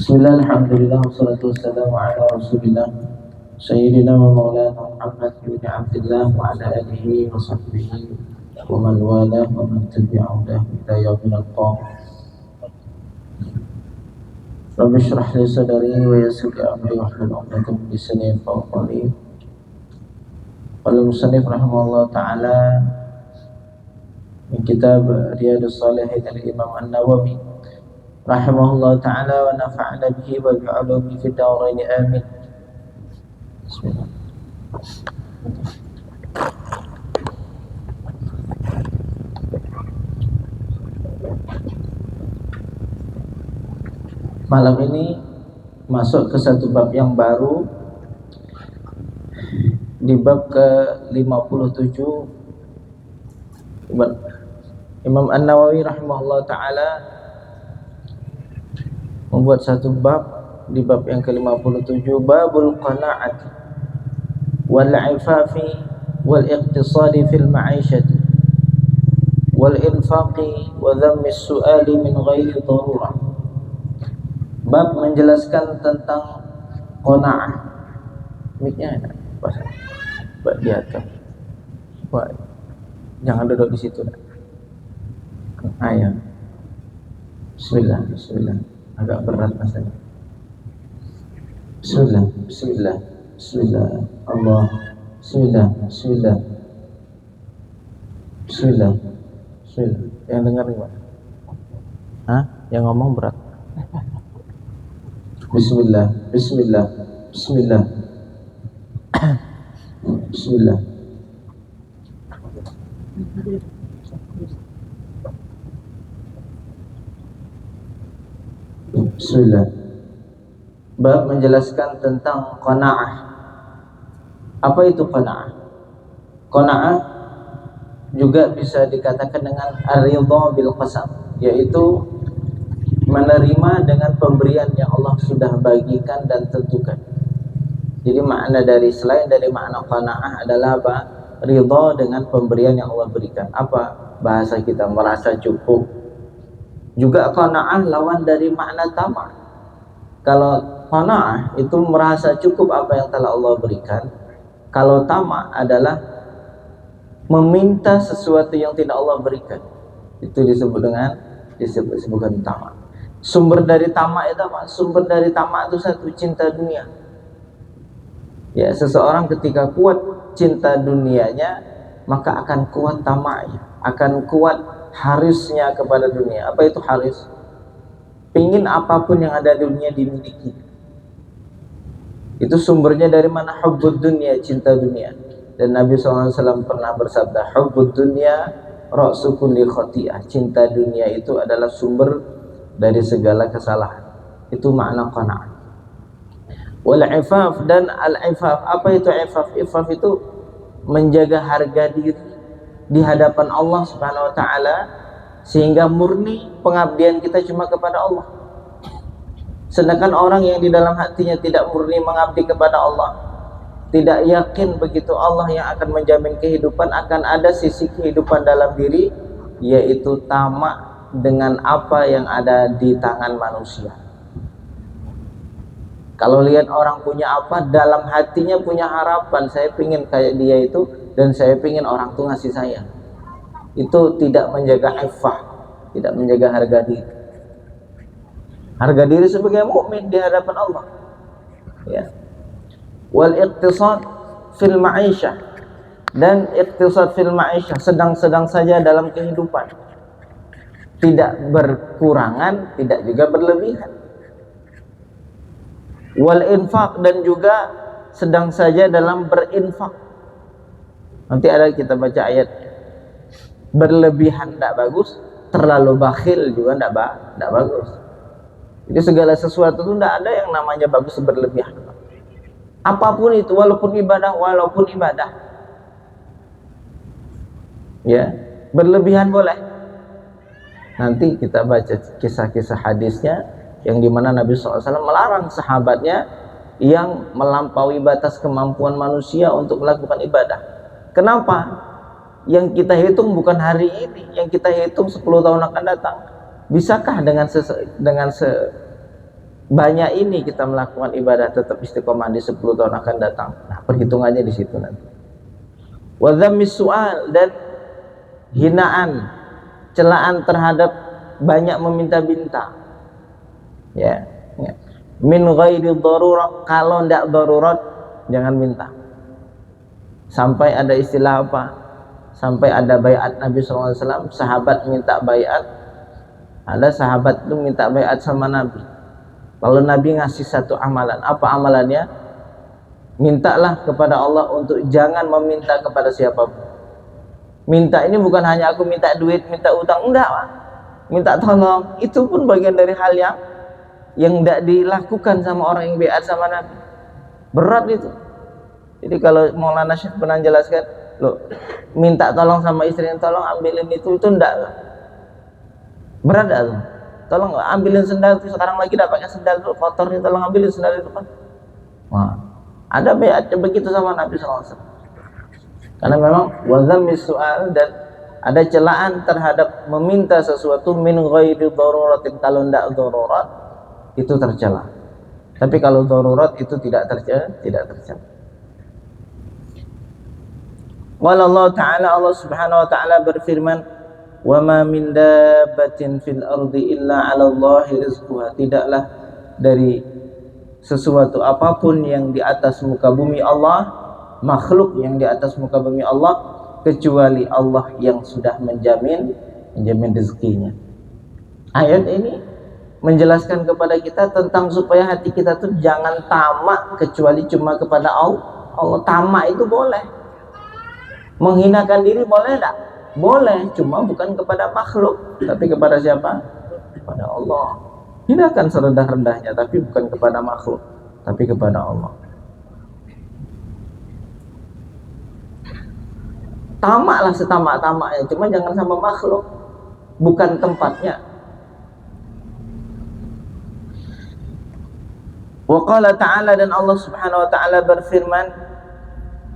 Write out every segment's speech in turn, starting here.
Bismillah, alhamdulillah, wassalatu wassalamu ala rasulillah Sayyidina wa maulana Muhammad bin Abdullah wa ala alihi wa sahbihi wa man wala wa man tabi'ahu ila yaumil qiyamah. Rabbi shrah li sadri wa yassir li amri wahlul 'uqdatam min lisani yafqahu qawli. Qala musannif rahimahullah ta'ala min kitab Riyadhus Shalihin al-Imam An-Nawawi rahimahullah ta'ala wa nafa'ana bihi wa bi'ulumihi fid dharain amin. Bismillah. Malam ini masuk ke satu bab yang baru, di bab ke-57. Imam An-Nawawi rahimahullah ta'ala membuat satu bab di bab yang ke-57, babul qana'ati wal 'ifafi wal iqtisadi fil ma'isyati wal infaqi wa dhammi su'ali min ghairi darurah. Bab menjelaskan tentang qana'ah. Miknya ada pasal buat di atas. Wah, jangan duduk di situ. Ayat. Bismillah, bismillah. Agak berat rasanya. Bismillah, bismillah, bismillah. Allah, bismillah, bismillah, bismillah, bismillah. Yang dengar gimana? Hah? Yang ngomong berat. Bismillah, bismillah, bismillah, bismillah. Bismillah. Bab menjelaskan tentang qanaah. Apa itu qanaah? Qanaah juga bisa dikatakan dengan ar-ridha bil qasam, yaitu menerima dengan pemberian yang Allah sudah bagikan dan tentukan. Jadi makna dari selain dari makna qanaah adalah apa? Ridha dengan pemberian yang Allah berikan. Apa bahasa kita? Merasa cukup. Juga qanaah lawan dari makna tamak. Kalau qanaah itu merasa cukup apa yang telah Allah berikan. Kalau tamak adalah meminta sesuatu yang tidak Allah berikan. Itu disebutkan tamak. Sumber dari tamak itu apa? Sumber dari tamak itu satu, cinta dunia. Ya, seseorang ketika kuat cinta dunianya, maka akan kuat tamaknya, akan kuat harisnya kepada dunia. Apa itu haris? Pingin apapun yang ada di dunia dimiliki. Itu sumbernya dari mana? Hubbud dunia, cinta dunia. Dan Nabi SAW pernah bersabda, hubbud dunia ra'su kulli khati'ah. Cinta dunia itu adalah sumber dari segala kesalahan. Itu makna qanaah. Wal ifaf dan al ifaf. Apa itu ifaf? Ifaf itu menjaga harga diri di hadapan Allah Subhanahu wa taala, sehingga murni pengabdian kita cuma kepada Allah. Sedangkan orang yang di dalam hatinya tidak murni mengabdi kepada Allah, tidak yakin begitu Allah yang akan menjamin kehidupan, akan ada sisi kehidupan dalam diri, yaitu tamak dengan apa yang ada di tangan manusia. Kalau lihat orang punya apa, dalam hatinya punya harapan, saya pingin kayak dia itu, dan saya pingin orang itu ngasih saya. Itu tidak menjaga iffah, tidak menjaga harga diri. Harga diri sebagai mukmin di hadapan Allah. Ya. Wal iqtisad fil ma'isyah, dan iqtisad fil ma'isyah, sedang-sedang saja dalam kehidupan. Tidak berkurangan, tidak juga berlebihan. Wal infaq, dan juga sedang saja dalam berinfak. Nanti ada kita baca ayat. Berlebihan tidak bagus, terlalu bakhil juga tidak bagus. Jadi segala sesuatu itu tidak ada yang namanya bagus berlebihan. Apapun itu, walaupun ibadah, ya, berlebihan boleh. Nanti kita baca kisah-kisah hadisnya, yang dimana Nabi SAW melarang sahabatnya yang melampaui batas kemampuan manusia untuk melakukan ibadah. Kenapa? Yang kita hitung bukan hari ini, yang kita hitung 10 tahun akan datang. Bisakah dengan banyak ini kita melakukan ibadah tetap istiqomah di 10 tahun akan datang. Nah, perhitungannya di situ nanti. Wa dzammis su'al, dan hinaan, celaan terhadap banyak meminta-minta. Ya, ya. Min ghairi darurat, kalau ndak darurat jangan minta. Sampai ada istilah apa? Sampai ada baiat Nabi SAW, sahabat minta baiat. Ada sahabat itu minta baiat sama Nabi. Lalu Nabi ngasih satu amalan. Apa amalannya? Mintalah kepada Allah untuk jangan meminta kepada siapapun. Minta ini bukan hanya aku minta duit, minta utang, enggak, Pak. Minta tolong, itu pun bagian dari hal yang tidak dilakukan sama orang yang baiat sama Nabi. Berat itu. Jadi kalau Maulana Syekh pernah jelaskan, loh, minta tolong sama istrinya, tolong ambilin itu enggak. Berat enggak? Tolong ambilin sendal itu, sekarang lagi tidak pakai sendal itu kotor nih, tolong ambilin sendal itu kan. Wah, ada baiat begitu sama Nabi SAW. Karena memang wazammis su'al, dan ada celaan terhadap meminta sesuatu min ghairi daruratin, kalau tidak darurat itu tercela. Tapi kalau darurat itu tidak tercela. Qala Allah Ta'ala, Allah Subhanahu wa Ta'ala berfirman, wa ma min dabbatin fil ardi illa 'ala Allahi rizquha, tidaklah dari sesuatu apapun yang di atas muka bumi Allah, makhluk yang di atas muka bumi Allah, kecuali Allah yang sudah menjamin rezekinya. Ayat ini menjelaskan kepada kita tentang supaya hati kita tuh jangan tamak kecuali cuma kepada Allah. Tamak itu boleh, menghinakan diri boleh enggak? Boleh, cuma bukan kepada makhluk, tapi kepada siapa? Kepada Allah. Hinakan serendah-rendahnya, tapi bukan kepada makhluk, tapi kepada Allah. Tamaklah setamak-tamaknya, cuma jangan sama makhluk, bukan tempatnya. Wa qala ta'ala, dan Allah Subhanahu wa ta'ala berfirman,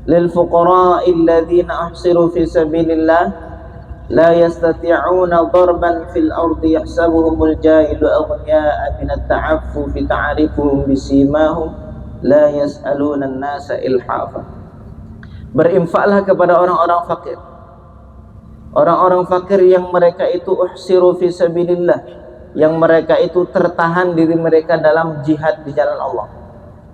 lil fuqara'il ladzina ahsiru fi sabilillah la yastati'una darban fil ardi yahsabuhumul jahilu aghniya'a minat ta'affufi ta'rifuhum bisimahum la yas'aluna an-nasa ilhafa. Berinfaklah kepada orang-orang fakir. Orang-orang fakir yang mereka itu uhsiru fi sabilillah, yang mereka itu tertahan diri mereka dalam jihad di jalan Allah.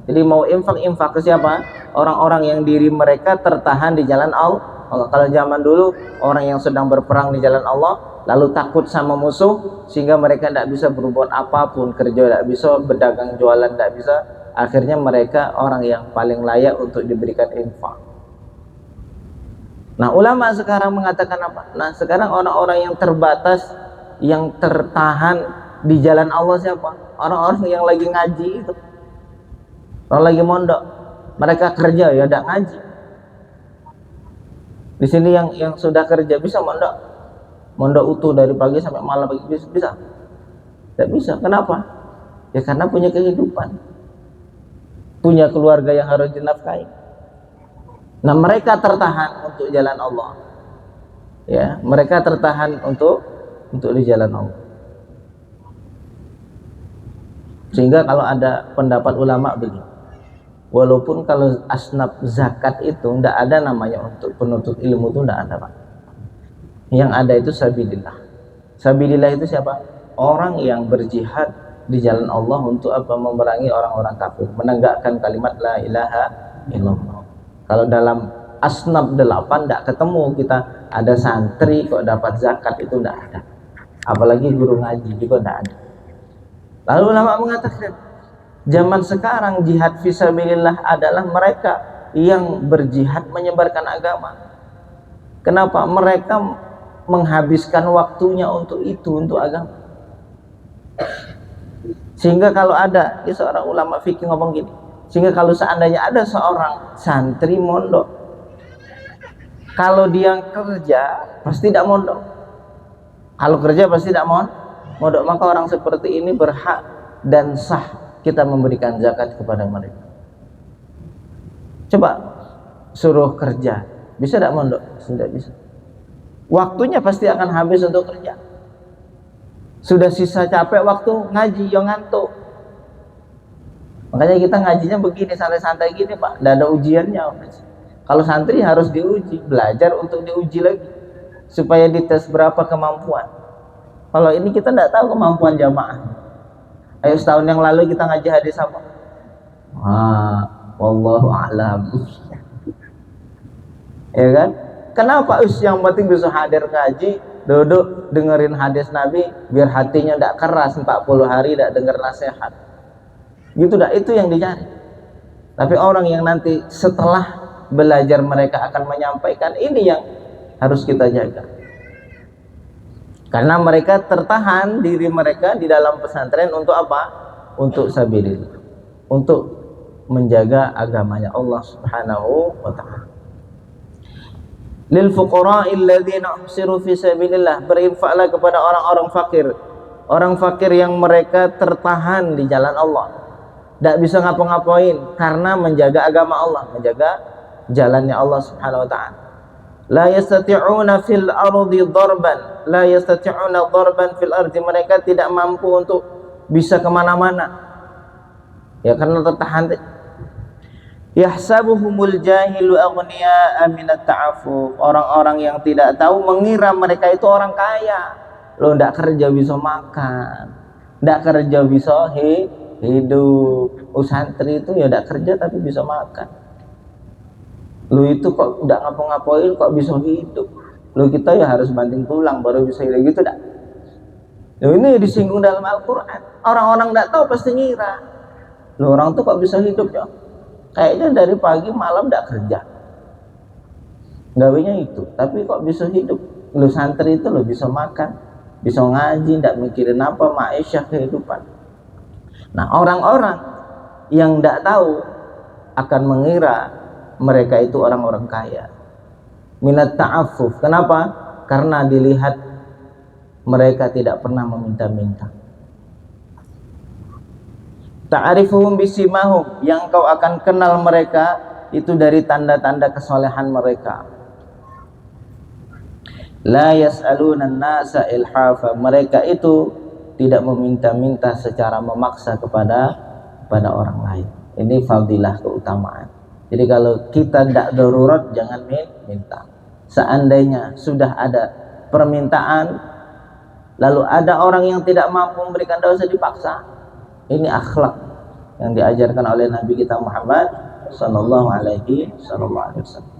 Jadi mau infak ke siapa? Orang-orang yang diri mereka tertahan di jalan Allah. Kalau zaman dulu orang yang sedang berperang di jalan Allah lalu takut sama musuh sehingga mereka tidak bisa berbuat apapun, kerja tidak bisa, berdagang jualan tidak bisa, akhirnya mereka orang yang paling layak untuk diberikan infak. Nah, ulama sekarang mengatakan apa? Nah, sekarang orang-orang yang terbatas, yang tertahan di jalan Allah siapa? Orang-orang yang lagi ngaji itu, orang lagi mondok, mereka kerja ya tidak ngaji. Di sini yang sudah kerja bisa mondok utuh dari pagi sampai malam bisa? Tidak bisa. Kenapa? Ya karena punya kehidupan, punya keluarga yang harus dinafkahi. Nah, mereka tertahan untuk jalan Allah. Ya, mereka tertahan untuk di jalan Allah. Sehingga kalau ada pendapat ulama begini, walaupun kalau asnaf zakat itu tidak ada namanya untuk penuntut ilmu, itu tidak ada, Pak. Yang ada itu sabilillah. Sabilillah itu siapa? Orang yang berjihad di jalan Allah untuk apa? Memerangi orang-orang kafir, menegakkan kalimat la ilaha illallah. Kalau dalam asnaf 8 tidak ketemu kita ada santri kok dapat zakat, itu tidak ada. Apalagi guru ngaji juga tidak ada. Lalu ulama mengatakan, zaman sekarang jihad fisabilillah adalah mereka yang berjihad menyebarkan agama. Kenapa? Mereka menghabiskan waktunya untuk itu, untuk agama. Sehingga kalau ada, seorang ulama fikih ngomong gini, sehingga kalau seandainya ada seorang santri mondok, kalau dia kerja pasti tidak mondok. Kalau kerja pasti tidak mondok, maka orang seperti ini berhak dan sah kita memberikan zakat kepada mereka. Coba suruh kerja, bisa tidak mondok? Tidak bisa. Waktunya pasti akan habis untuk kerja. Sudah sisa capek waktu ngaji, yang ngantuk. Makanya kita ngajinya begini, santai-santai gini Pak, tidak ada ujiannya. Kalau santri harus diuji, belajar untuk diuji lagi supaya dites berapa kemampuan. Kalau ini kita tidak tahu kemampuan jamaah. Ayo, setahun yang lalu kita ngaji hadis apa? Wallahu a'lam. Ya kan? Kenapa yang penting bisa hadir ngaji, duduk dengerin hadis Nabi, biar hatinya tidak keras 40 hari tidak dengar nasihat. Gitu dah, itu yang dicari. Tapi orang yang nanti setelah belajar mereka akan menyampaikan, ini yang harus kita jaga. Karena mereka tertahan diri mereka di dalam pesantren untuk apa? Untuk sabilillah, untuk menjaga agamanya Allah Subhanahu wa ta'ala. Lil fuqara'il ladzina uhsiru fi sabilillah, berinfaklah kepada orang-orang fakir. Orang fakir yang mereka tertahan di jalan Allah, tidak bisa ngapa-ngapain karena menjaga agama Allah, menjaga jalannya Allah Subhanahu wa ta'ala. La yastati'una fil ardi darban, la yastati'una darban fil ardi, mereka tidak mampu untuk bisa kemana-mana ya karena tertahan. Yahsabuhumul jahilu aghniya'a minat ta'affuf, orang-orang yang tidak tahu mengira mereka itu orang kaya. Lo ndak kerja bisa makan, ndak kerja bisa hidup. Santri itu ya ndak kerja tapi bisa makan. Lo itu kok ndak ngapa-ngapain kok bisa hidup. Lo kita ya harus banting tulang baru bisa hidup, gitu dak. Lo ini disinggung dalam Al-Quran. Orang-orang ndak tahu pasti ngira, lo orang tuh kok bisa hidup ya, kayaknya dari pagi malam ndak kerja, gawinya itu, tapi kok bisa hidup. Lo santri itu lo bisa makan, bisa ngaji, ndak mikirin apa ma'isyah, kehidupan. Nah, orang-orang yang ndak tahu akan mengira mereka itu orang-orang kaya. Minat ta'affuf, kenapa? Karena dilihat mereka tidak pernah meminta-minta. Ta'arifuhum bisimahum, yang kau akan kenal mereka itu dari tanda-tanda kesolehan mereka. La yas'aluna an-nasa ilhafa, mereka itu tidak meminta-minta secara memaksa kepada orang lain. Ini fadilah, keutamaan. Jadi kalau kita tidak darurat jangan minta. Seandainya sudah ada permintaan lalu ada orang yang tidak mampu memberikan, tidak usah dipaksa. Ini akhlak yang diajarkan oleh Nabi kita Muhammad sallallahu alaihi wasallam.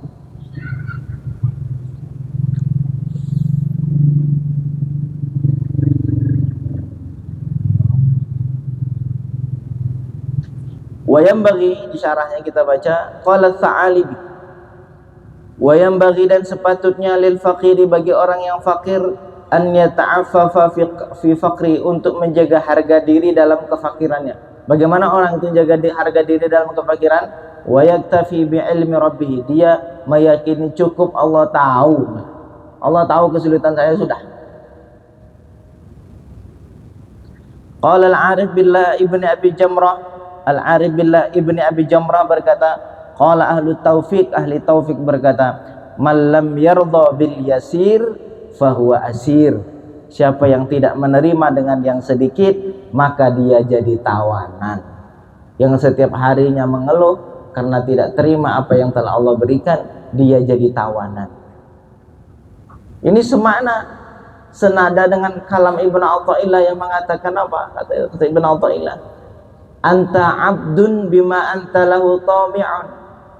Wayam bagi, di syarahnya kita baca, qala Tsa'alibi, wayam bagi, dan sepatutnya lil fakiri, bagi orang yang fakir, an yata'affafa fi fakri, untuk menjaga harga diri dalam kefakirannya. Bagaimana orang itu menjaga harga diri dalam kefakiran? Wa yaktafi bi ilmi rabbih, dia meyakini cukup Allah tahu kesulitan saya sudah. Qala al-Arif billah ibni Abi Jamrah, Al-Arif billah ibni Abi Jamrah berkata, qala ahli taufik berkata, man lam yardha bil yasir fahuwa asir, siapa yang tidak menerima dengan yang sedikit maka dia jadi tawanan. Yang setiap harinya mengeluh karena tidak terima apa yang telah Allah berikan, dia jadi tawanan. Ini semakna, senada dengan kalam Ibnu Athaillah yang mengatakan apa? Kata Ibnu Athaillah, anta abdun bima anta lahu tami'un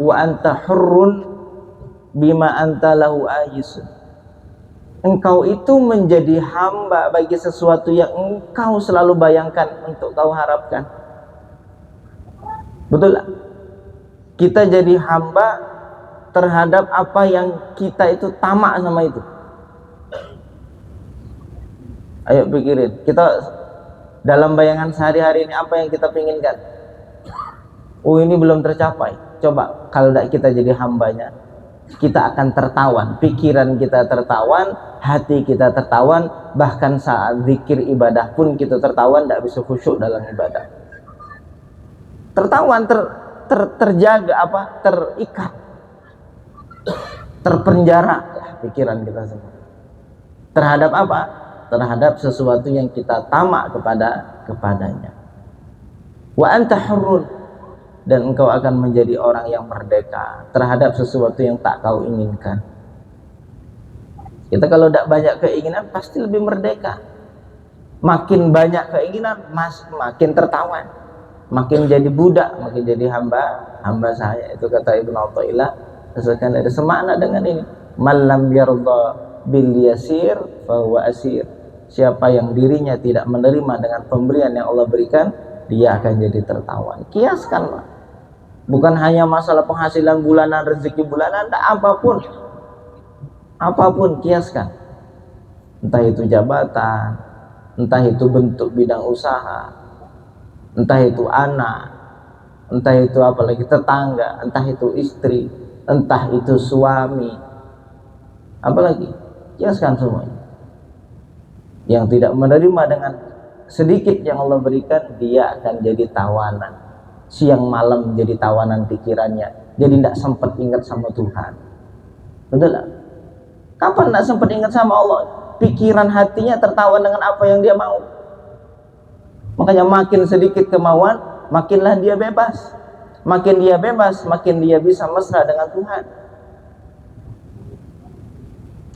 wa anta hurrun bima anta lahu ayisun. Engkau itu menjadi hamba bagi sesuatu yang engkau selalu bayangkan untuk kau harapkan. Betul lah, kita jadi hamba terhadap apa yang kita itu tamak sama itu. Ayo pikirin, kita dalam bayangan sehari-hari ini apa yang kita pinginkan? Oh, ini belum tercapai. Coba kalau tidak kita jadi hambanya, kita akan tertawan, pikiran kita tertawan, hati kita tertawan, bahkan saat zikir ibadah pun kita tertawan, tidak bisa khusyuk dalam ibadah. Tertawan, terjaga apa? Terikat, terpenjara pikiran kita semua. Terhadap apa? Terhadap sesuatu yang kita tamak kepadanya. Wa anta hurrun, dan engkau akan menjadi orang yang merdeka terhadap sesuatu yang tak kau inginkan. Kita kalau tidak banyak keinginan pasti lebih merdeka. Makin banyak keinginan makin tertawan, makin jadi budak, makin jadi hamba saya. Itu kata Ibnu Athaillah, sesuatu ada semakna dengan ini. Malam yarda bil yasir fahuwa asir. Siapa yang dirinya tidak menerima dengan pemberian yang Allah berikan, dia akan jadi tertawan. Kiaskanlah, bukan hanya masalah penghasilan bulanan, rezeki bulanan, apapun kiaskan. Entah itu jabatan, entah itu bentuk bidang usaha, entah itu anak, entah itu apalagi tetangga, entah itu istri, entah itu suami, apalagi kiaskan semuanya. Yang tidak menerima dengan sedikit yang Allah berikan, dia akan jadi tawanan. Siang malam jadi tawanan pikirannya, jadi tidak sempat ingat sama Tuhan. Betul tak? Kapan tidak sempat ingat sama Allah? Pikiran hatinya tertawan dengan apa yang dia mau. Makanya makin sedikit kemauan, makinlah dia bebas. Makin dia bebas, makin dia bisa mesra dengan Tuhan.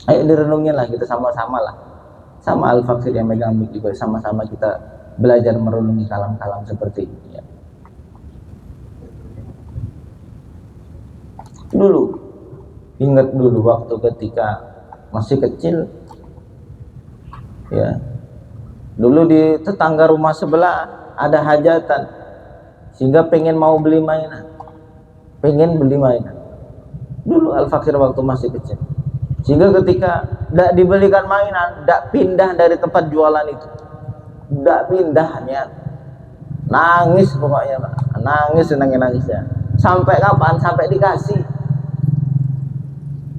Ayo direnungin lah, kita sama-sama lah. Sama Al-Fakir yang megang mic juga, sama-sama kita belajar merenungi kalam-kalam seperti ini ya. Dulu, ingat dulu waktu ketika masih kecil ya, dulu di tetangga rumah sebelah ada hajatan, sehingga pengen beli mainan. Dulu Al-Fakir waktu masih kecil, sehingga ketika tidak dibelikan mainan, tidak pindah dari tempat jualan itu, tidak pindahnya, nangis pokoknya, nangisnya. Sampai kapan? Sampai dikasih.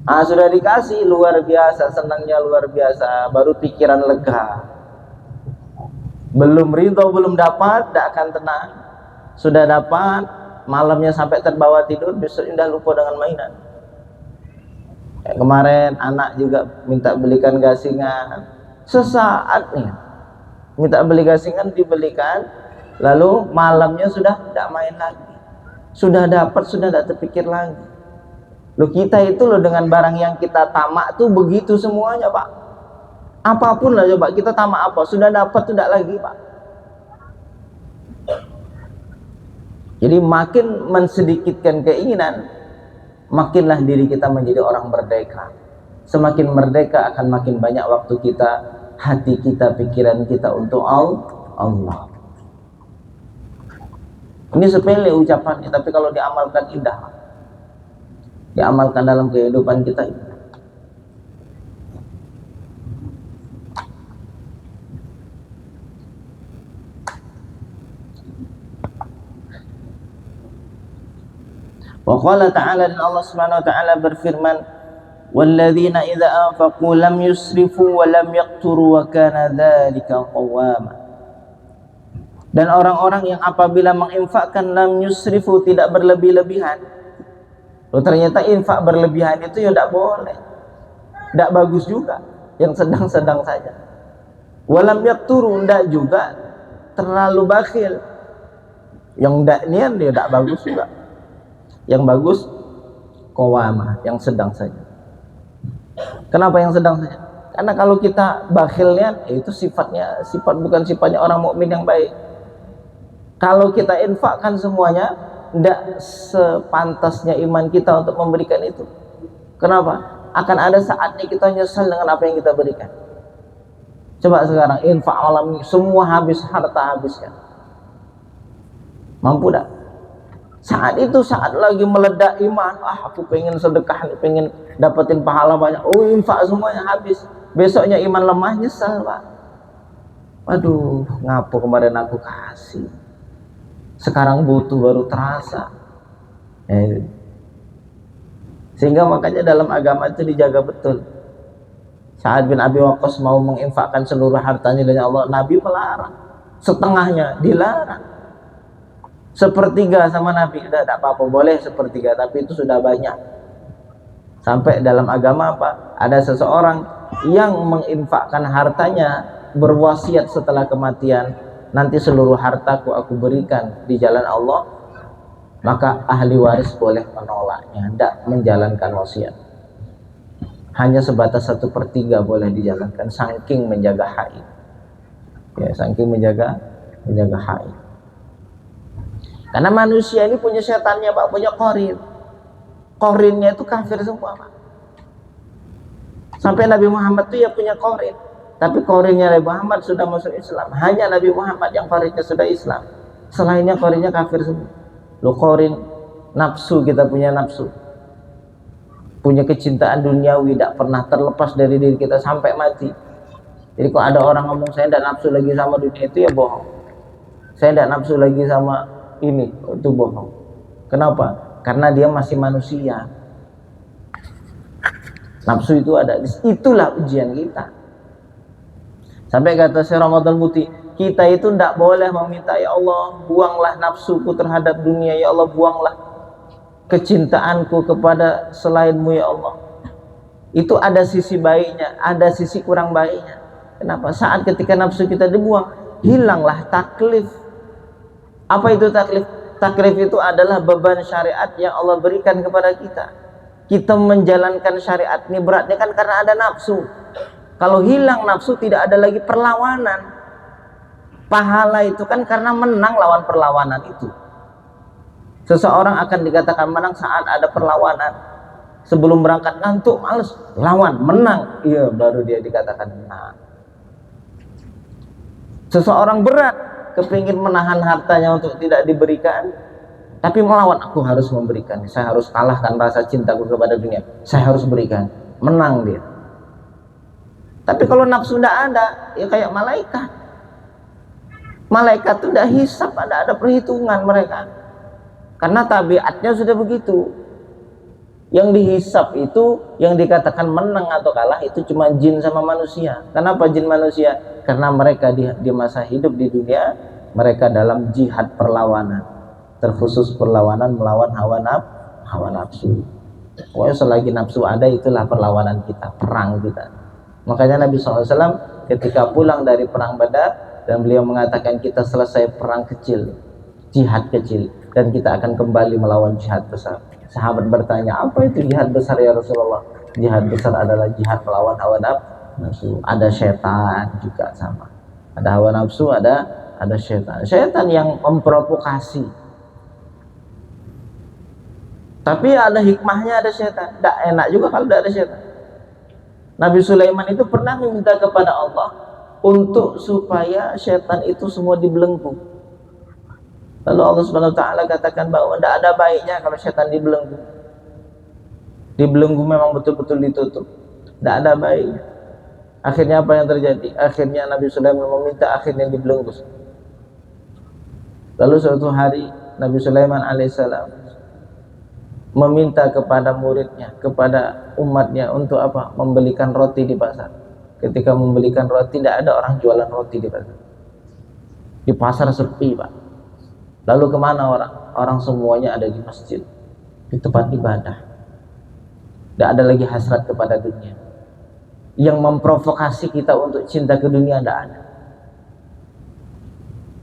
Sudah dikasih, luar biasa, senangnya luar biasa, baru pikiran lega. Belum ridho, belum dapat, tidak akan tenang. Sudah dapat, malamnya sampai terbawa tidur, besok sudah lupa dengan mainan. Kemarin anak juga minta belikan gasingan, sesaat nih minta beli gasingan, dibelikan, lalu malamnya sudah tidak main lagi. Sudah dapat, sudah tidak terpikir lagi. Loh, kita itu loh dengan barang yang kita tamak tuh begitu semuanya Pak. Apapun lah coba kita tamak apa, sudah dapat tidak lagi Pak. Jadi makin mensedikitkan keinginan, makinlah diri kita menjadi orang merdeka. Semakin merdeka akan makin banyak waktu kita, hati kita, pikiran kita untuk Allah. Ini sepele ucapannya, tapi kalau diamalkan indah. Diamalkan dalam kehidupan kita ini. Wa qala ta'ala, dan Allah Subhanahu wa ta'ala berfirman, walladzina idza anfaqu lam yusrifu wa lam yaqturu wa kana dzalika qawwama. Dan orang-orang yang apabila menginfakkan lam yusrifu, tidak berlebih-lebihan. Loh, ternyata infak berlebihan itu ya tidak boleh, tidak bagus juga, yang sedang-sedang saja. Walam yakturu, tidak juga terlalu bakhil, yang tidak nian dia tidak bagus juga. Yang bagus qawamah, yang sedang saja. Kenapa yang sedang saja? Karena kalau kita bakhilnya, itu bukan sifatnya orang mukmin yang baik. Kalau kita infakkan semuanya, tidak sepantasnya iman kita untuk memberikan itu. Kenapa? Akan ada saatnya kita nyesal dengan apa yang kita berikan. Coba sekarang infak malam ini semua habis, harta habiskan, mampu tak? Saat itu, saat lagi meledak iman, aku pengen sedekah, pengen dapetin pahala banyak, infak semuanya habis. Besoknya iman lemah, nyesal Pak. Waduh, ngapa kemarin aku kasih, sekarang butuh baru terasa. Sehingga makanya dalam agama itu dijaga betul. Sa'ad bin Abi Waqqas mau menginfakkan seluruh hartanya dari Allah, Nabi melarang. Setengahnya dilarang. Sepertiga sama Nabi, udah tidak apa-apa, boleh sepertiga, tapi itu sudah banyak. Sampai dalam agama apa? Ada seseorang yang menginfakkan hartanya, berwasiat setelah kematian, nanti seluruh hartaku aku berikan di jalan Allah, maka ahli waris boleh menolaknya, tidak menjalankan wasiat. Hanya sebatas 1/3 boleh dijalankan, saking menjaga haid. Ya, saking menjaga haid. Karena manusia ini punya setannya, Pak, punya korin. Korinnya itu kafir semua, Pak. Sampai Nabi Muhammad itu ya punya korin, tapi korinnya Nabi Muhammad sudah masuk Islam. Hanya Nabi Muhammad yang korinnya sudah Islam. Selainnya korinnya kafir semua. Lo korin nafsu, kita punya nafsu, punya kecintaan duniawi, tidak pernah terlepas dari diri kita sampai mati. Jadi kok ada orang ngomong saya tidak nafsu lagi sama dunia, itu ya bohong. Saya tidak nafsu lagi sama ini, itu bohong. Kenapa? Karena dia masih manusia. Nafsu itu ada, itulah ujian kita. Sampai kata Syekh Ramadan Muti, kita itu tidak boleh meminta, ya Allah buanglah nafsuku terhadap dunia, ya Allah buanglah kecintaanku kepada selainmu, ya Allah. Itu ada sisi baiknya, ada sisi kurang baiknya. Kenapa? Saat ketika nafsu kita dibuang, hilanglah taklif. Apa itu taklif? Taklif itu adalah beban syariat yang Allah berikan kepada kita. Kita menjalankan syariat ini beratnya kan karena ada nafsu. Kalau hilang nafsu, tidak ada lagi perlawanan. Pahala itu kan karena menang lawan perlawanan itu. Seseorang akan dikatakan menang saat ada perlawanan. Sebelum berangkat ngantuk, males, lawan, menang, iya baru dia dikatakan menang. Seseorang berat, kepingin menahan hartanya untuk tidak diberikan, tapi melawan, aku harus memberikan, saya harus kalahkan rasa cintaku kepada dunia, saya harus berikan, menang dia. Tapi kalau nafsu tidak ada, ya kayak malaikat. Malaikat itu tidak hisap, ada perhitungan mereka. Karena tabiatnya sudah begitu. Yang dihisap itu, yang dikatakan menang atau kalah itu cuma jin sama manusia. Kenapa jin manusia? Karena mereka di masa hidup di dunia, mereka dalam jihad perlawanan, terkhusus perlawanan melawan hawa nafsu. Pokoknya selagi nafsu ada, itulah perlawanan kita, perang kita. Makanya Nabi SAW ketika pulang dari perang Badar, dan beliau mengatakan kita selesai perang kecil, jihad kecil, dan kita akan kembali melawan jihad besar. Sahabat bertanya, apa itu jihad besar ya Rasulullah? Jihad besar adalah jihad melawan hawa nafsu. Ada setan juga sama. Ada hawa nafsu, ada setan. Setan yang memprovokasi. Tapi ada hikmahnya, ada setan. Tidak enak juga kalau tidak ada setan. Nabi Sulaiman itu pernah meminta kepada Allah untuk supaya setan itu semua dibelenggu. Lalu Allah Subhanahu wa taala katakan bahwa tidak ada baiknya kalau setan dibelenggu. Dibelenggu memang betul-betul ditutup. Tidak ada baiknya. Akhirnya apa yang terjadi? Akhirnya Nabi Sulaiman meminta, akhirnya dibelenggu. Lalu suatu hari Nabi Sulaiman alaihissalam meminta kepada muridnya, kepada umatnya untuk apa? Membelikan roti di pasar. Ketika membelikan roti, tidak ada orang jualan roti di pasar. Di pasar sepi, Pak. Lalu kemana orang? Orang semuanya ada di masjid, di tempat ibadah. Tidak ada lagi hasrat kepada dunia. Yang memprovokasi kita untuk cinta ke dunia tidak ada.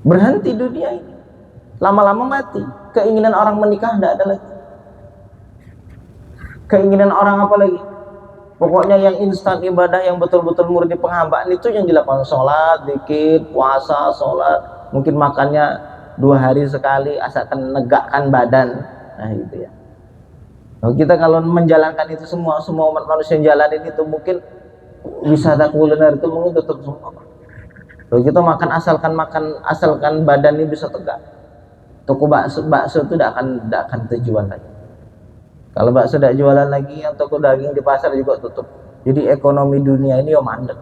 Berhenti dunia ini, lama-lama mati. Keinginan orang menikah tidak ada lagi. Keinginan orang apa lagi? Pokoknya yang instan ibadah, yang betul-betul murni penghambaan itu yang dilakukan. Sholat, zikir, puasa, sholat. Mungkin makannya 2 hari sekali, asalkan menegakkan badan. Nah itu ya. Nah, kita kalau menjalankan itu semua umat manusia yang jalanin itu, mungkin wisata kuliner itu mungkin tutup semua. Kalau kita makan asalkan badan ini bisa tegak. Toko bakso itu tidak akan tujuan lagi. Kalau bakso tidak jualan lagi, yang toko daging di pasar juga tutup. Jadi ekonomi dunia ini mandek.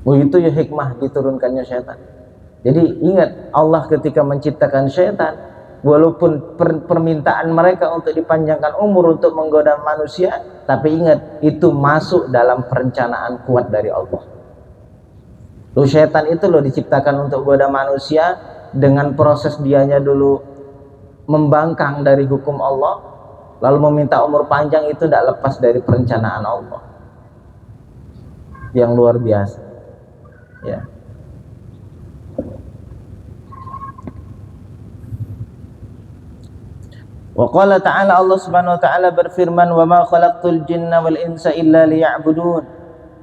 Begitu ya hikmah diturunkannya syaitan. Jadi ingat, Allah ketika menciptakan syaitan, walaupun permintaan mereka untuk dipanjangkan umur untuk menggoda manusia, tapi ingat, itu masuk dalam perencanaan kuat dari Allah. Loh, syaitan itu loh diciptakan untuk goda manusia, dengan proses dianya dulu membangkang dari hukum Allah, lalu meminta umur panjang, itu tidak lepas dari perencanaan Allah yang luar biasa. Ya. Wa qala ta'ala, Allah Subhanahu wa taala berfirman, "Wa ma khalaqtul jinna wal insa illa liya'budun."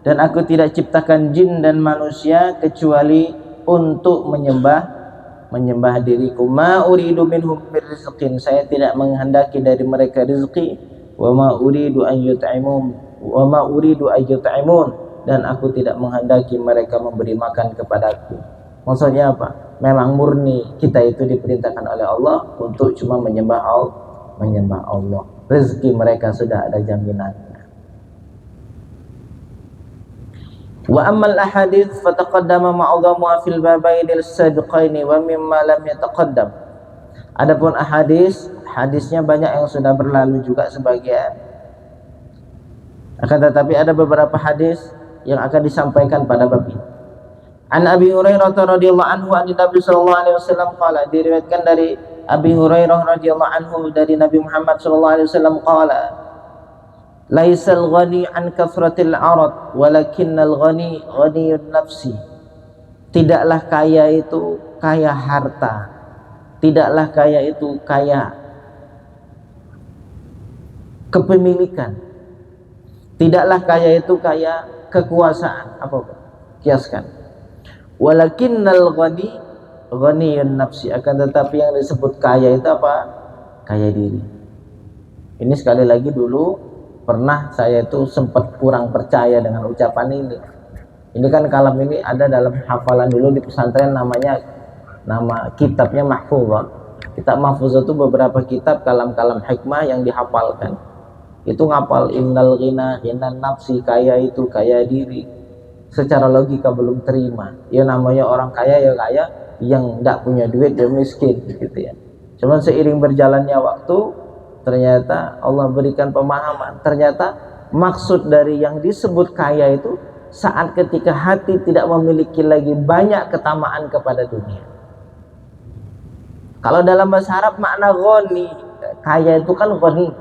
Dan aku tidak ciptakan jin dan manusia kecuali untuk menyembah diriku. Ma uridu minhum min rizqin, saya tidak menghendaki dari mereka rezeki. Wa ma uridu an yut'imun, wa ma uridu an yut'imun, dan aku tidak menghendaki mereka memberi makan kepadaku. Maksudnya apa? Memang murni kita itu diperintahkan oleh Allah untuk cuma menyembah Allah. Rezeki mereka sudah ada jaminannya. Wa ammal ahadits fataqaddama ma'adhamuha fil babainil sabiqaini wa mimma lam yataqaddam. Adapun hadisnya banyak yang sudah berlalu juga sebagian. Akan tetapi ada beberapa hadis yang akan disampaikan pada bab ini. An Abi Hurairah radhiyallahu anhu an Nabi sallallahu alaihi wasallam qala, diriwayatkan dari Abi Hurairah radhiyallahu anhu dari Nabi Muhammad sallallahu alaihi wasallam qala, laisal ghani an kathratil arad walakinnal ghani ghaniyun nafsi. Tidaklah kaya itu kaya harta, tidaklah kaya itu kaya kepemilikan, tidaklah kaya itu kaya kekuasaan. Apa? Kiaskan. Walakinnal ghani ghaniyun nafsi, akan tetapi yang disebut kaya itu apa? Kaya diri. Ini sekali lagi dulu pernah saya itu sempat kurang percaya dengan ucapan ini. Ini kan kalam ini ada dalam hafalan dulu di pesantren, nama kitabnya Mahfuzah. Kitab Mahfuzah itu beberapa kitab kalam-kalam hikmah yang dihafalkan. Itu ngapal innal ghina ghinan nafsi, kaya itu kaya diri. Secara logika belum terima. Ya namanya orang kaya ya kaya, yang tidak punya duit ya miskin gitu ya. Cuman seiring berjalannya waktu ternyata Allah berikan pemahaman. Ternyata maksud dari yang disebut kaya itu saat ketika hati tidak memiliki lagi banyak ketamaan kepada dunia. Kalau dalam bahasa Arab makna ghani, kaya itu kan ghani.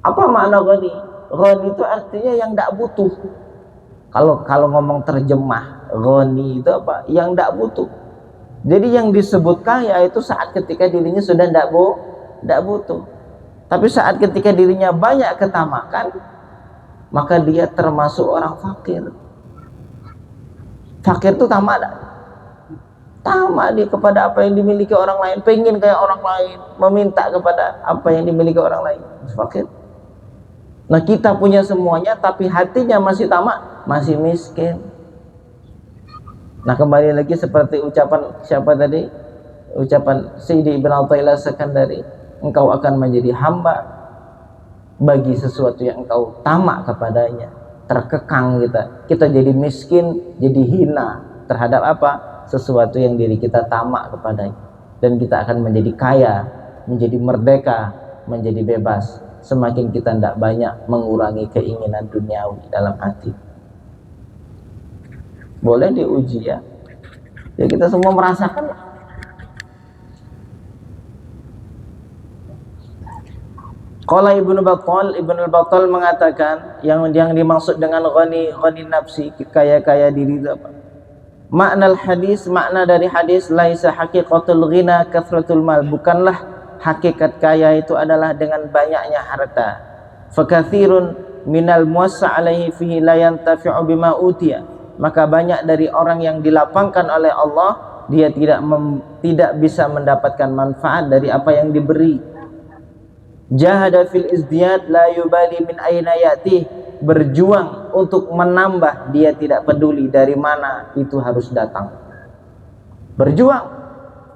Apa makna ghani? Ghani itu artinya yang tidak butuh. Kalau ngomong terjemah, ghani itu apa? Yang tidak butuh. Jadi yang disebut kaya itu saat ketika dirinya sudah tidak butuh. Tapi saat ketika dirinya banyak ketamakan, maka dia termasuk orang fakir. Fakir itu tamak tak? Tamak dia kepada apa yang dimiliki orang lain, pengen kayak orang lain, meminta kepada apa yang dimiliki orang lain. Fakir. Nah kita punya semuanya tapi hatinya masih tamak, masih miskin. Nah kembali lagi seperti ucapan siapa tadi? Ucapan Sayyidi Ibn Athaillah Sekandari, engkau akan menjadi hamba bagi sesuatu yang engkau tamak kepadanya. Terkekang kita jadi miskin, jadi hina terhadap apa? Sesuatu yang diri kita tamak kepadanya. Dan kita akan menjadi kaya, menjadi merdeka, menjadi bebas semakin kita tidak banyak mengurangi keinginan duniawi dalam hati. Boleh diuji ya. Ya kita semua merasakan. Qala Ibnu Battal mengatakan yang dimaksud dengan ghani nafsi, kaya diri itu apa? Makna hadis, makna dari hadis, laisa haqiqatul ghina kathratul mal, bukanlah hakikat kaya itu adalah dengan banyaknya harta. Fakathirun minal muwassa alaihi fihi la yantafi'u bima utiya, maka banyak dari orang yang dilapangkan oleh Allah, dia tidak bisa mendapatkan manfaat dari apa yang diberi. Jahada fil izdiyad la yubali min aina yati, berjuang untuk menambah, dia tidak peduli dari mana itu harus datang. Berjuang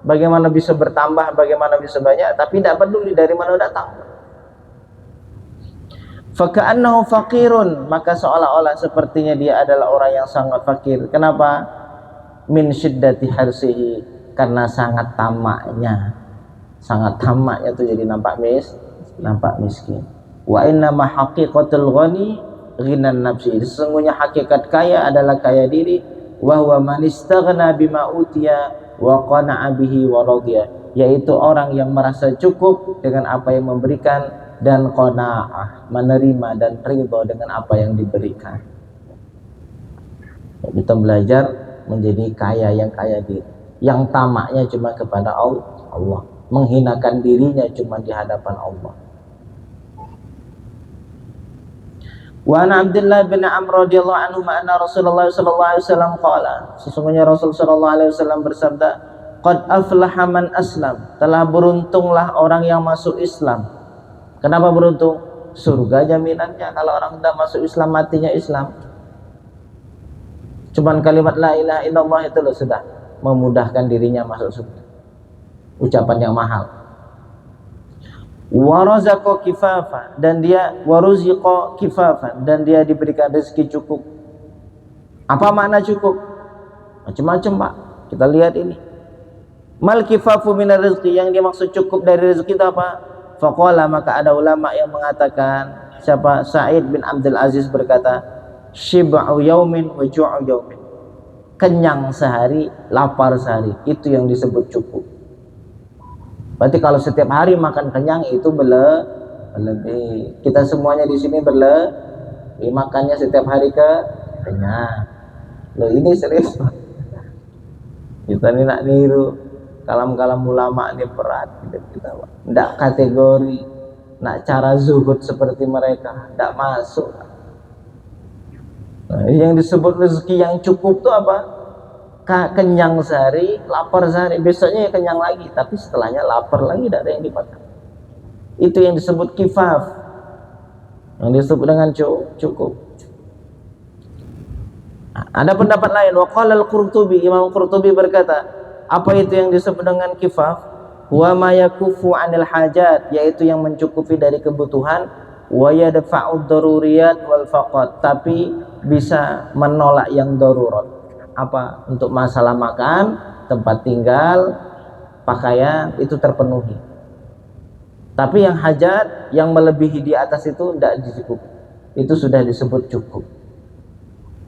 bagaimana bisa bertambah, bagaimana bisa banyak, tapi tidak peduli dari mana datang. Faka'annahu faqirun, maka seolah-olah sepertinya dia adalah orang yang sangat fakir. Kenapa? Min syiddati harsihi, karena sangat tamaknya. Sangat tamaknya itu jadi nampak miskin. Wa inna ma haqiqatul ghani ghinan nafsi, sesungguhnya hakikat kaya adalah kaya diri. Wa huwa man istaghna bima utiya wa qana'a bihi wa radiya, yaitu orang yang merasa cukup dengan apa yang memberikan dan qanaah, menerima dan ridha dengan apa yang diberikan. Kita belajar menjadi kaya yang kaya diri, yang tamaknya cuma kepada Allah. menghinakan dirinya cuma di hadapan Allah. Wa an Abdullah bin Amr radhiyallahu anhu anna Rasulullah sallallahu alaihi wasallam qala, sesungguhnya Rasul sallallahu alaihi wasallam bersabda, qad aflaha man aslam, telah beruntunglah orang yang masuk Islam. Kenapa beruntung? Surga jaminannya. Kalau orang sudah masuk Islam, matinya Islam. Cuman kalimat la ilaha illallah itu loh sudah memudahkan dirinya masuk surga. Ucapan yang mahal. Warazaqa kifafa, dan dia waruziqa kifafa, dan dia diberikan rezeki cukup. Apa makna cukup? Macam-macam, Pak. Kita lihat ini. Mal kifafu minar rizqi, yang dimaksud cukup dari rezeki itu apa? Faqala, maka ada ulama yang mengatakan, siapa? Sa'id bin Abdul Aziz berkata, shib'u yaumin wa ju'u yaumin. Kenyang sehari, lapar sehari, itu yang disebut cukup. Berarti kalau setiap hari makan kenyang itu berlebih. Kita semuanya di sini berlebih, makannya setiap hari kenyang. Loh, ini serius, Pak. Kita ini nak niru kalam-kalam ulama ini berat kita, Pak. Nggak kategori, nak cara zuhud seperti mereka, nggak masuk. Nah, yang disebut rezeki yang cukup itu apa? Kenyang sehari, lapar sehari, besoknya ya kenyang lagi, tapi setelahnya lapar lagi, tidak ada yang dimakan. Itu yang disebut kifaf, yang disebut dengan cukup. Ada pendapat lain. Waqala al-Qurtubi, Imam Qurtubi berkata, apa itu yang disebut dengan kifaf? Wa ma yakufu 'anil hajat, yaitu yang mencukupi dari kebutuhan, wa yadfa'u daruriyat wal faqat, tapi bisa menolak yang darurat. Apa? Untuk masalah makan, tempat tinggal, pakaian, itu terpenuhi. Tapi yang hajat, yang melebihi di atas itu tidak cukup. Itu sudah disebut cukup.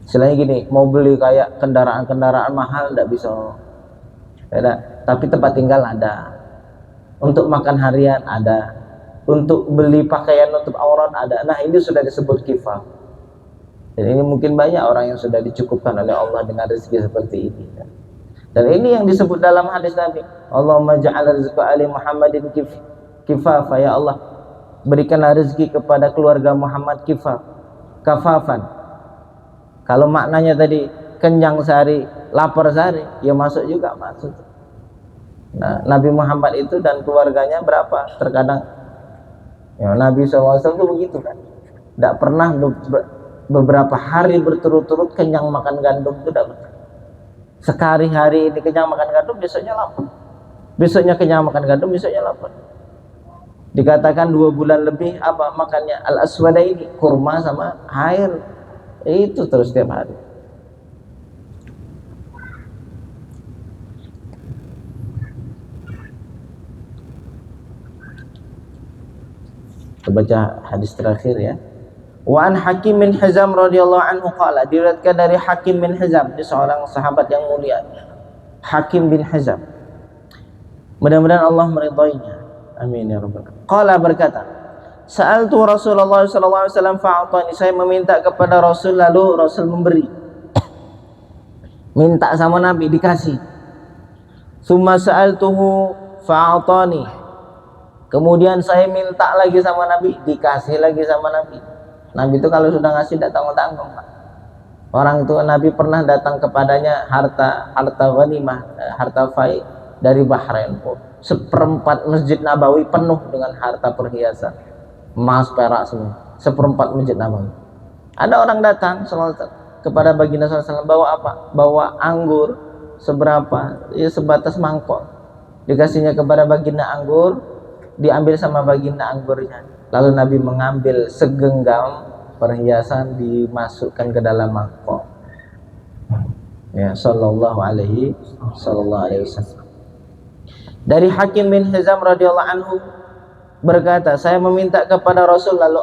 Selain gini, mau beli kayak kendaraan-kendaraan mahal tidak bisa. Tidak. Tapi tempat tinggal ada. Untuk makan harian ada. Untuk beli pakaian untuk aurat ada. Nah, ini sudah disebut kifaf. Dan ini mungkin banyak orang yang sudah dicukupkan oleh Allah dengan rezeki seperti ini. Dan ini yang disebut dalam hadis Nabi, Allahumma ja'al rizqa ali Muhammadin kifafa, ya Allah, berikanlah rezeki kepada keluarga Muhammad kafafan. Kalau maknanya tadi kenyang sehari, lapar sehari, ya masuk juga, masuk. Nah, Nabi Muhammad itu dan keluarganya berapa? Terkadang ya, Nabi SAW itu begitu kan, tidak pernah beberapa hari berturut-turut kenyang makan gandum, itu tidak betul. Sekali hari ini kenyang makan gandum, besoknya lapar. Besoknya kenyang makan gandum, besoknya lapar. Dikatakan 2 bulan lebih apa makannya? Al-aswada ini, kurma sama air. Itu terus setiap hari. Kita baca hadis terakhir ya. Wa an Hakim bin Hizam radhiyallahu anhu qala, diriwayatkan dari Hakim bin Hizam, dia seorang sahabat yang mulia. Hakim bin Hizam, mudah-mudahan Allah meridainya, amin ya rabbal alamin. Qala, berkata, sa'altu Rasulullah sallallahu alaihi wasallam fa'atani, saya meminta kepada Rasul lalu Rasul memberi. Minta sama Nabi dikasih. Summa sa'altuhu fa'atani, kemudian saya minta lagi sama Nabi, dikasih lagi sama Nabi. Nabi itu kalau sudah ngasih tidak tanggung-tanggung, Pak. Orang itu Nabi pernah datang kepadanya harta ghanimah, harta fai dari Bahrain. Seperempat Masjid Nabawi penuh dengan harta perhiasan, emas, perak semua. Seperempat Masjid Nabawi. Ada orang datang kepada baginda SAW, bawa apa? Bawa anggur seberapa? Ya sebatas mangkok. Dikasihnya kepada baginda anggur, diambil sama baginda anggurnya. Lalu Nabi mengambil segenggam perhiasan, dimasukkan ke dalam mangkok. Ya, sallallahu alaihi wasallam. Dari Hakim bin Hizam radhiyallahu anhu berkata, saya meminta kepada Rasul lalu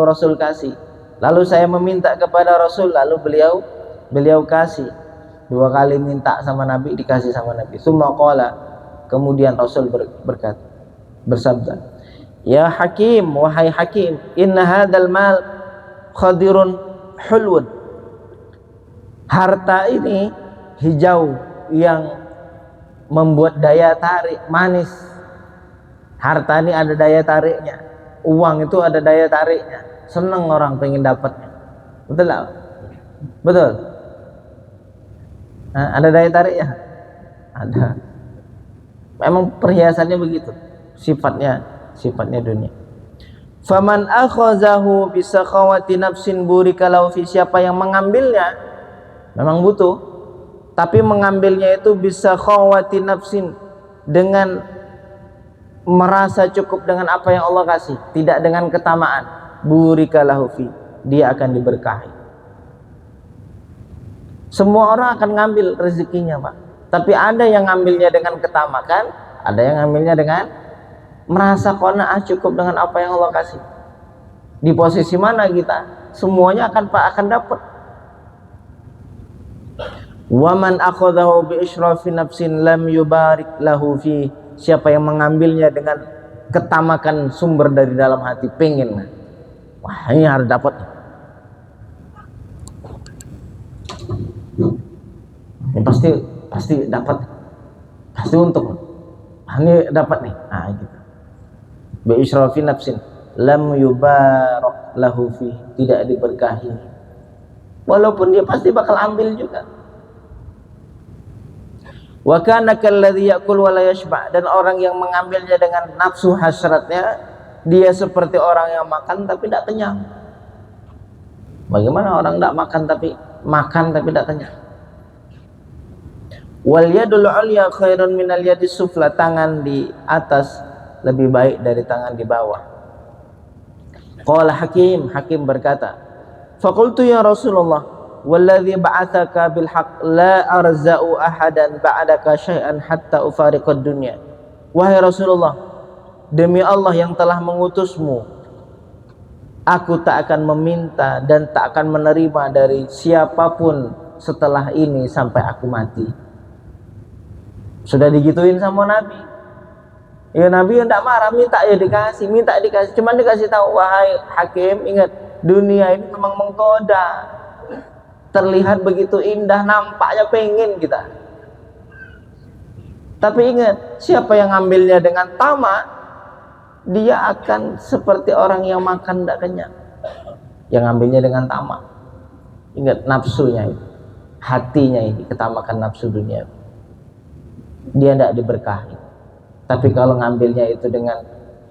Rasul kasih. Lalu saya meminta kepada Rasul lalu beliau kasih. 2 kali minta sama Nabi, dikasih sama Nabi. Summa qala, kemudian Rasul bersabda, ya Hakim, wahai Hakim, inna hadzal mal khadirun hulwun. Harta ini hijau yang membuat daya tarik, manis. Harta ini ada daya tariknya, uang itu ada daya tariknya, seneng orang pengen dapatnya, betul lah, betul. Nah, ada daya tariknya, ada. Memang perhiasannya begitu, sifatnya dunia. Faman akhazahu bisakhawati nafsin burika lahu fi, siapa yang mengambilnya memang butuh, tapi mengambilnya itu bisakhawati nafsin, dengan merasa cukup dengan apa yang Allah kasih, tidak dengan ketamaan, burika lahu fi, dia akan diberkahi. Semua orang akan ngambil rezekinya, Pak, tapi ada yang ngambilnya dengan ketamakan, ada yang ngambilnya dengan merasa qanaah, cukup dengan apa yang Allah kasih. Di posisi mana kita? Semuanya akan dapat. Wa man akhadhahu bi israfi nafsin lam yubarik lahu fi, siapa yang mengambilnya dengan ketamakan sumber dari dalam hati, pengen, wah ini harus dapat, ini pasti dapat, pasti untung, ini dapat nih, nah gitu. Bi israfi nafsin lam yubarak lahu fi, tidak diberkahi, walaupun dia pasti bakal ambil juga. Wa kana kalladzi ya'kul wa la yashba, dan orang yang mengambilnya dengan nafsu hasratnya, dia seperti orang yang makan tapi tidak kenyang. Bagaimana orang tidak makan tapi tidak kenyang? Wal yadul ulya khairun minal yadis sufla, tangan di atas lebih baik dari tangan di bawah. Qala Hakim berkata, faqultu ya Rasulullah, walladzi ba'atsaka bil haqq la arza'u ahadan ba'daka syai'an hatta ufariqad dunya. Wahai Rasulullah, demi Allah yang telah mengutusmu, aku tak akan meminta dan tak akan menerima dari siapapun setelah ini sampai aku mati. Sudah digituin sama Nabi. Ya Nabi tidak marah, minta ya dikasih, cuman dikasih tahu, wahai Hakim, ingat, dunia ini memang menggoda. Terlihat begitu indah, nampaknya pengen kita. Tapi ingat, siapa yang ngambilnya dengan tamak, dia akan seperti orang yang makan tidak kenyang. Yang ngambilnya dengan tamak, ingat nafsunya itu, hatinya ini, ketamakan nafsu dunia, dia tidak diberkahi. Tapi kalau ngambilnya itu dengan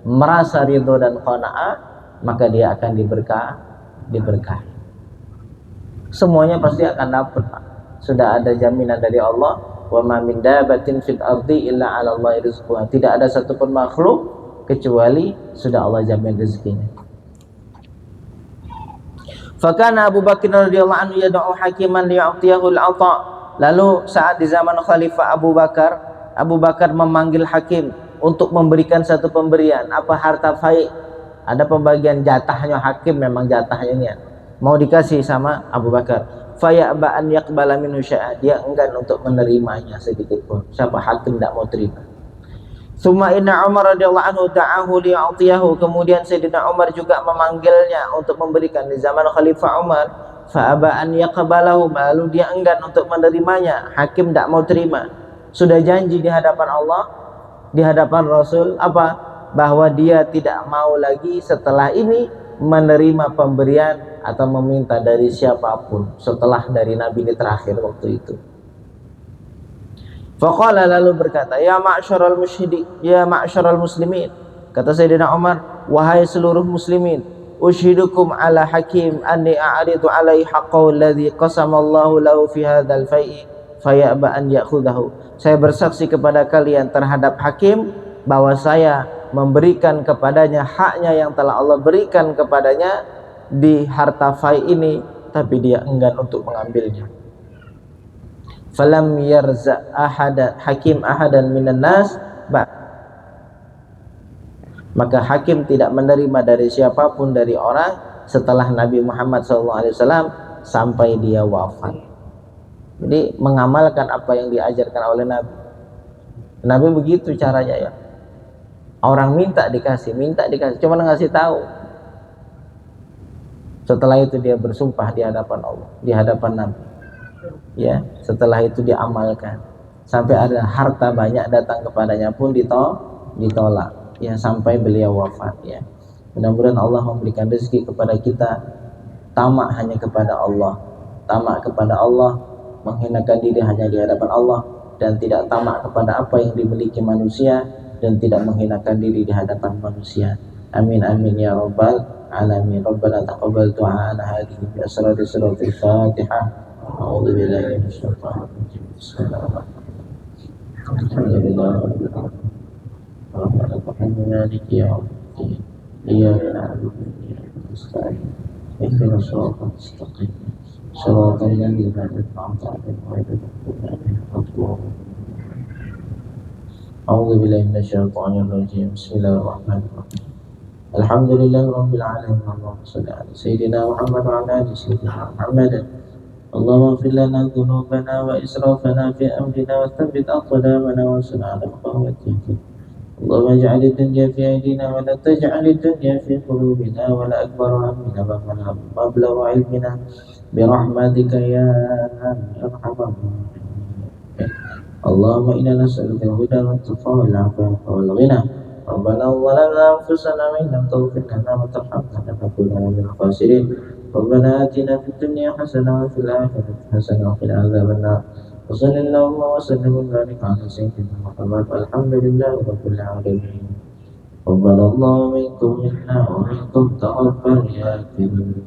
merasa ridho dan qanaah, maka dia akan diberkahi. Semuanya pasti akan dapat, Pak. Sudah ada jaminan dari Allah, wa ma min dabatin fil ardi illa 'ala Allahi rizquha, tidak ada satupun makhluk kecuali sudah Allah jamin rezekinya. Fakana Abu Bakar radhiyallahu anhu yad'u hakiman liya'tiyahu al-'ata. Lalu saat di zaman Khalifah Abu Bakar memanggil hakim untuk memberikan satu pemberian, apa, harta fai, ada pembagian jatahnya hakim, memang jatahnya ini mau dikasih sama Abu Bakar. Faya'ba an yaqbala minhu syai'an, dia enggan untuk menerimanya sedikit pun. Siapa hakim tidak mau terima. Summa inna Umar radhiyallahu anhu da'ahu liya'tiyahu, kemudian Sayyidina Umar juga memanggilnya untuk memberikan di zaman Khalifah Umar. Fa'aba an yaqbalahu, lalu dia enggan untuk menerimanya, hakim tidak mau terima. Sudah janji di hadapan Allah, di hadapan Rasul, apa? Bahwa dia tidak mau lagi setelah ini menerima pemberian atau meminta dari siapapun setelah dari Nabi ini terakhir waktu itu. Faqala, lalu berkata, ya ma'syaral muslimin, kata Sayyidina Umar, wahai seluruh muslimin, ushidukum ala hakim anni a'ridu alaihi haqqahu alladhi qasamallahu lahu fi hadzal fai'i faya'ba an ya'khudhahu. Saya bersaksi kepada kalian terhadap hakim bahwa saya memberikan kepadanya haknya yang telah Allah berikan kepadanya di harta fai ini, tapi dia enggan untuk mengambilnya. Falam yarza hakim ahadan minan nas, maka hakim tidak menerima dari siapapun dari orang setelah Nabi Muhammad SAW sampai dia wafat. Jadi mengamalkan apa yang diajarkan oleh Nabi. Nabi begitu caranya ya. Orang minta dikasih, cuma ngasih tahu. Setelah itu dia bersumpah di hadapan Allah, di hadapan Nabi. Ya, setelah itu dia amalkan. Sampai ada harta banyak datang kepadanya pun ditolak. ya sampai beliau wafat ya. Mudah-mudahan Allah memberikan rezeki kepada kita, tamak hanya kepada Allah, tamak kepada Allah, menghinakan diri hanya di hadapan Allah, dan tidak tamak kepada apa yang dimiliki manusia, dan tidak menghinakan diri di hadapan manusia. Amin amin ya rabbal alamin. Rabbana taqabbal du'ana hadhihi bi asrari suratul Fatihah. A'udzu billahi minasyaitonir rajim. Bismillahirrahmanirrahim. Alhamdulillah maliki yaumiddin. Iyyaka na'budu wa iyyaka nasta'in. Ihdinas siratal mustaqim. Shiratal ladzina an'amta 'alaihim ghairil maghdubi 'alaihim waladdallin. A'udzu billahi minasyaitonir rajim. Bismillahirrahmanirrahim. Alhamdulillahi rabbil alamin. Allahumma shalli ala sayyidina Muhammad wa ala ali sayyidina Muhammad. Allahumma ighfir lana dhunubana wa israfana fi amrina wa thabbit aqdamana wa ansur 'ala al-qawmi al-kafirin. اللهم اجعل الدنيا في أيدينا ولا تجعل الدنيا في قلوبنا ولا أكبر همنا مبلغ علمنا برحمتك يا أرحم الراحمين. اللهم إنا نسألك الهدى والتقى والعفاف والغنى. ربنا ظلمنا أنفسنا وإن لم تغفر لنا وترحمنا لنكونن من الخاسرين. ربنا آتنا في الدنيا حسنة وفي الآخرة حسنة وقنا عذاب النار. وصلى اللهم وسلم وبارك على سيدنا محمد والحمد لله رب العالمين. ربنا الله منكم منا ومنكم تقبل يا كريم.